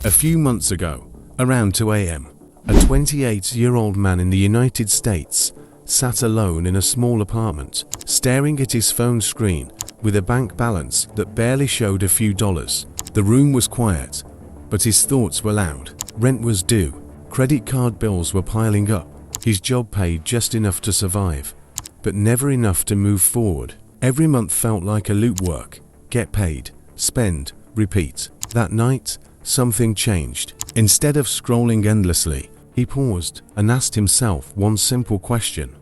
A few months ago, around 2 a.m., a 28-year-old man in the United States sat alone in a small apartment, staring at his phone screen with a bank balance that barely showed a few dollars. The room was quiet, but his thoughts were loud. Rent was due, credit card bills were piling up, his job paid just enough to survive, but never enough to move forward. Every month felt like a loop: work, get paid, spend, repeat. That night, something changed. Instead of scrolling endlessly, he paused and asked himself one simple question: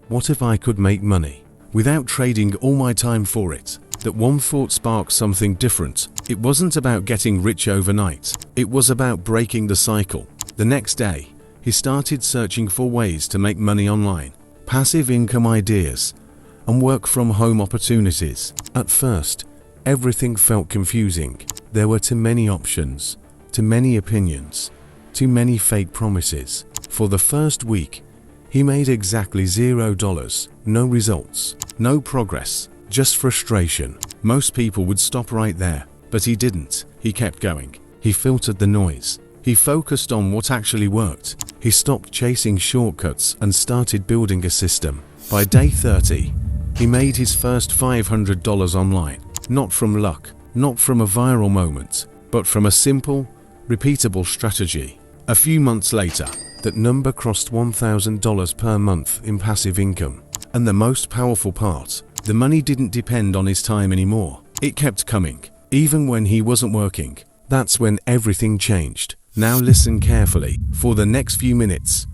what if I could make money without trading all my time for it? That one thought sparked something different. It wasn't about getting rich overnight. It was about breaking the cycle. The next day, he started searching for ways to make money online, passive income ideas, and work from home opportunities. At first, everything felt confusing. There were too many options, too many opinions, too many fake promises. For the first week, he made exactly $0, no results, no progress, just frustration. Most people would stop right there, but he didn't. He kept going. He filtered the noise. He focused on what actually worked. He stopped chasing shortcuts and started building a system. By day 30, he made his first $500 online, not from luck, not from a viral moment, but from a simple, repeatable strategy. A few months later, that number crossed $1,000 per month in passive income. And the most powerful part, the money didn't depend on his time anymore. It kept coming, even when he wasn't working. That's when everything changed. Now listen carefully. For the next few minutes,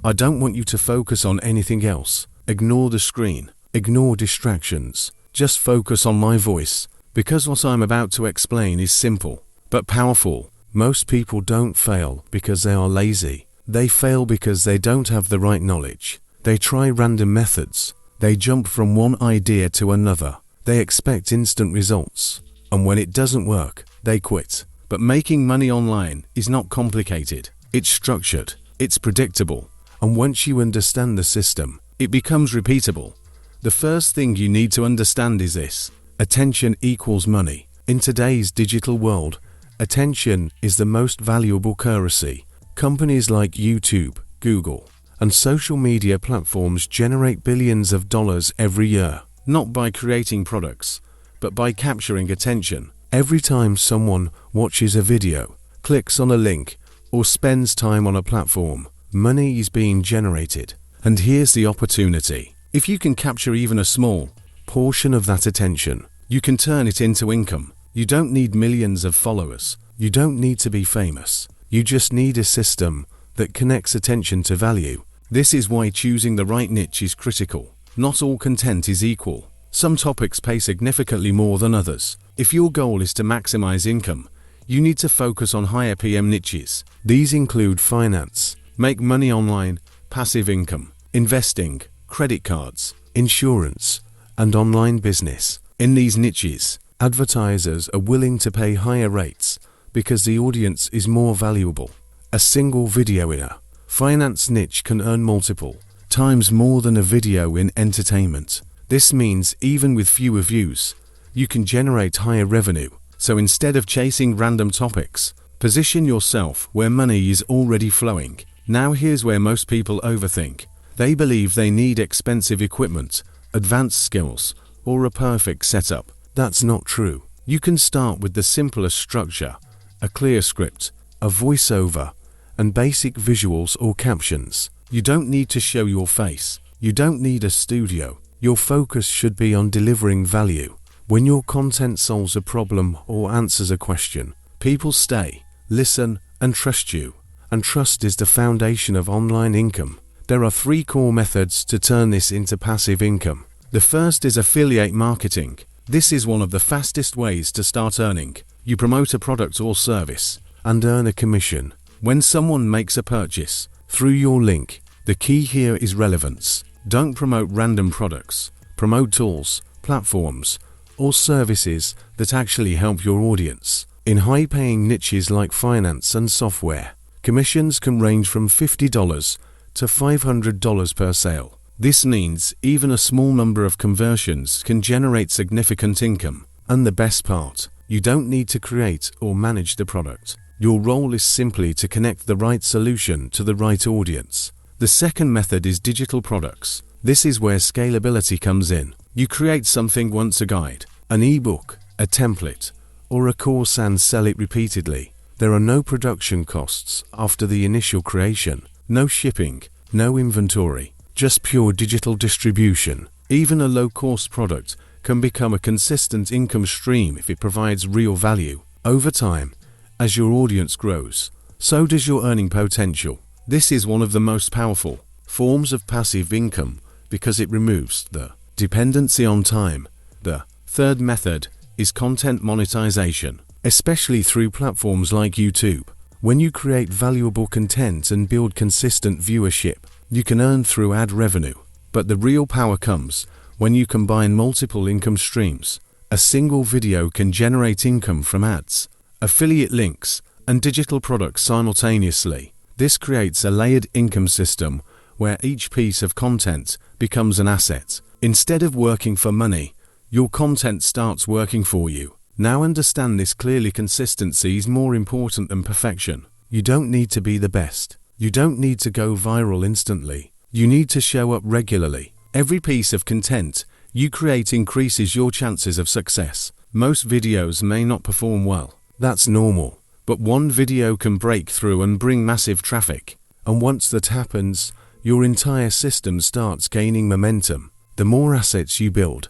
I don't want you to focus on anything else. Ignore the screen. Ignore distractions. Just focus on my voice, because what I'm about to explain is simple, but powerful. Most people don't fail because they are lazy. They fail because they don't have the right knowledge. They try random methods. They jump from one idea to another. They expect instant results. And when it doesn't work, they quit. But making money online is not complicated. It's structured. It's predictable. And once you understand the system, it becomes repeatable. The first thing you need to understand is this: attention equals money. In today's digital world, attention is the most valuable currency. Companies like YouTube, Google, and social media platforms generate billions of dollars every year, not by creating products, but by capturing attention. Every time someone watches a video, clicks on a link, or spends time on a platform, money is being generated. And here's the opportunity. If you can capture even a small portion of that attention, you can turn it into income. You don't need millions of followers. You don't need to be famous. You just need a system that connects attention to value. This is why choosing the right niche is critical. Not all content is equal. Some topics pay significantly more than others. If your goal is to maximize income, you need to focus on higher PM niches. These include finance, make money online, passive income, investing, credit cards, insurance, and online business. In these niches, advertisers are willing to pay higher rates because the audience is more valuable. A single video in a finance niche can earn multiple times more than a video in entertainment. This means even with fewer views, you can generate higher revenue. So instead of chasing random topics, position yourself where money is already flowing. Now here's where most people overthink. They believe they need expensive equipment, advanced skills, or a perfect setup. That's not true. You can start with the simplest structure: a clear script, a voiceover, and basic visuals or captions. You don't need to show your face. You don't need a studio. Your focus should be on delivering value. When your content solves a problem or answers a question, people stay, listen, and trust you. And trust is the foundation of online income. There are 3 core methods to turn this into passive income. The first is affiliate marketing. This is one of the fastest ways to start earning. You promote a product or service and earn a commission when someone makes a purchase through your link. The key here is relevance. Don't promote random products. Promote tools, platforms, or services that actually help your audience. In high-paying niches like finance and software, commissions can range from $50 to $500 per sale. This means even a small number of conversions can generate significant income. And the best part, you don't need to create or manage the product. Your role is simply to connect the right solution to the right audience. The second method is digital products. This is where scalability comes in. You create something once, a guide, an ebook, a template, or a course, and sell it repeatedly. There are no production costs after the initial creation, no shipping, no inventory, just pure digital distribution. Even a low-cost product can become a consistent income stream if it provides real value. Over time, as your audience grows, so does your earning potential. This is one of the most powerful forms of passive income because it removes the dependency on time. The third method is content monetization, especially through platforms like YouTube. When you create valuable content and build consistent viewership, you can earn through ad revenue. But the real power comes when you combine multiple income streams. A single video can generate income from ads, affiliate links, and digital products simultaneously. This creates a layered income system where each piece of content becomes an asset. Instead of working for money, your content starts working for you. Now understand this clearly: consistency is more important than perfection. You don't need to be the best. You don't need to go viral instantly. You need to show up regularly. Every piece of content you create increases your chances of success. Most videos may not perform well. That's normal. But one video can break through and bring massive traffic. And once that happens, your entire system starts gaining momentum. The more assets you build,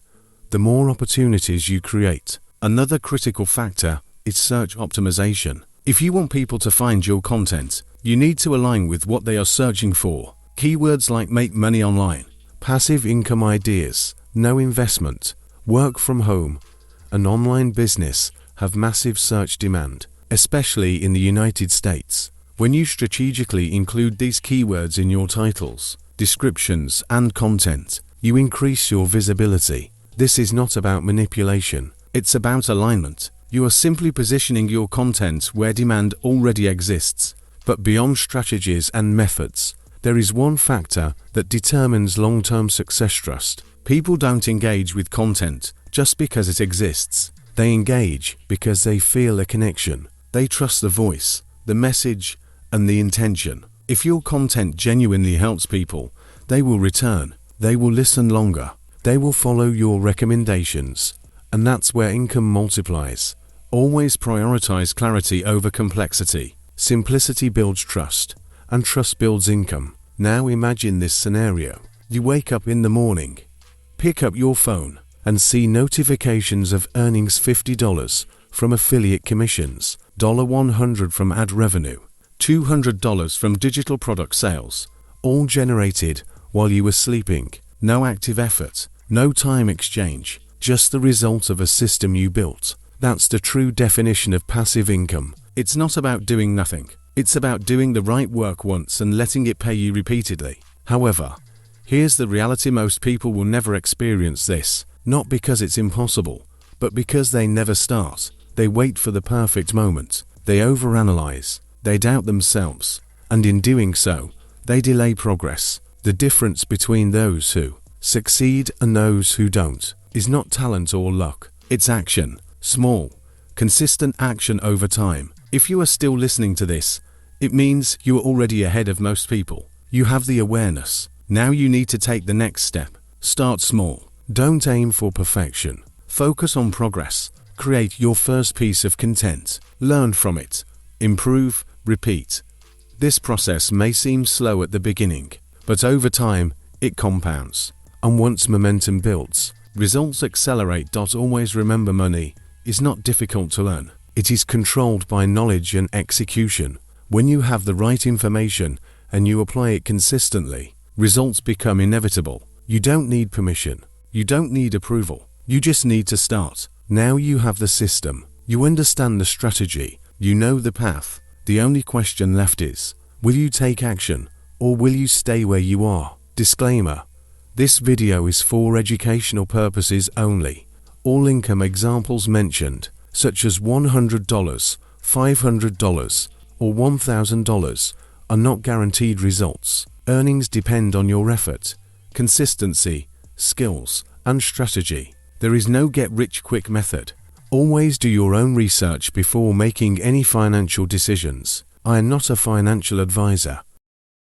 the more opportunities you create. Another critical factor is search optimization. If you want people to find your content, you need to align with what they are searching for. Keywords like make money online, passive income ideas, no investment, work from home, and online business have massive search demand, especially in the United States. When you strategically include these keywords in your titles, descriptions, and content, you increase your visibility. This is not about manipulation, it's about alignment. You are simply positioning your content where demand already exists. But beyond strategies and methods, there is one factor that determines long-term success: trust. People don't engage with content just because it exists. They engage because they feel a connection. They trust the voice, the message, and the intention. If your content genuinely helps people, they will return. They will listen longer. They will follow your recommendations. And that's where income multiplies. Always prioritize clarity over complexity. Simplicity builds trust, and trust builds income. Now imagine this scenario. You wake up in the morning, pick up your phone, and see notifications of earnings: $50 from affiliate commissions, $100 from ad revenue, $200 from digital product sales, all generated while you were sleeping. No active effort, no time exchange, just the result of a system you built. That's the true definition of passive income. It's not about doing nothing. It's about doing the right work once and letting it pay you repeatedly. However, here's the reality: most people will never experience this, not because it's impossible, but because they never start. They wait for the perfect moment. They overanalyze. They doubt themselves. And in doing so, they delay progress. The difference between those who succeed and those who don't is not talent or luck. It's action. Small, consistent action over time. If you are still listening to this, it means you are already ahead of most people. You have the awareness. Now you need to take the next step. Start small. Don't aim for perfection. Focus on progress. Create your first piece of content. Learn from it. Improve. Repeat. This process may seem slow at the beginning, but over time, it compounds. And once momentum builds, results accelerate. Always remember, money is not difficult to earn. It is controlled by knowledge and execution. When you have the right information and you apply it consistently, results become inevitable. You don't need permission. You don't need approval. You just need to start. Now you have the system. You understand the strategy. You know the path. The only question left is, will you take action or will you stay where you are? Disclaimer: this video is for educational purposes only. All income examples mentioned, such as $100, $500, or $1,000, are not guaranteed results. Earnings depend on your effort, consistency, skills, and strategy. There is no get-rich-quick method. Always do your own research before making any financial decisions. I am not a financial advisor.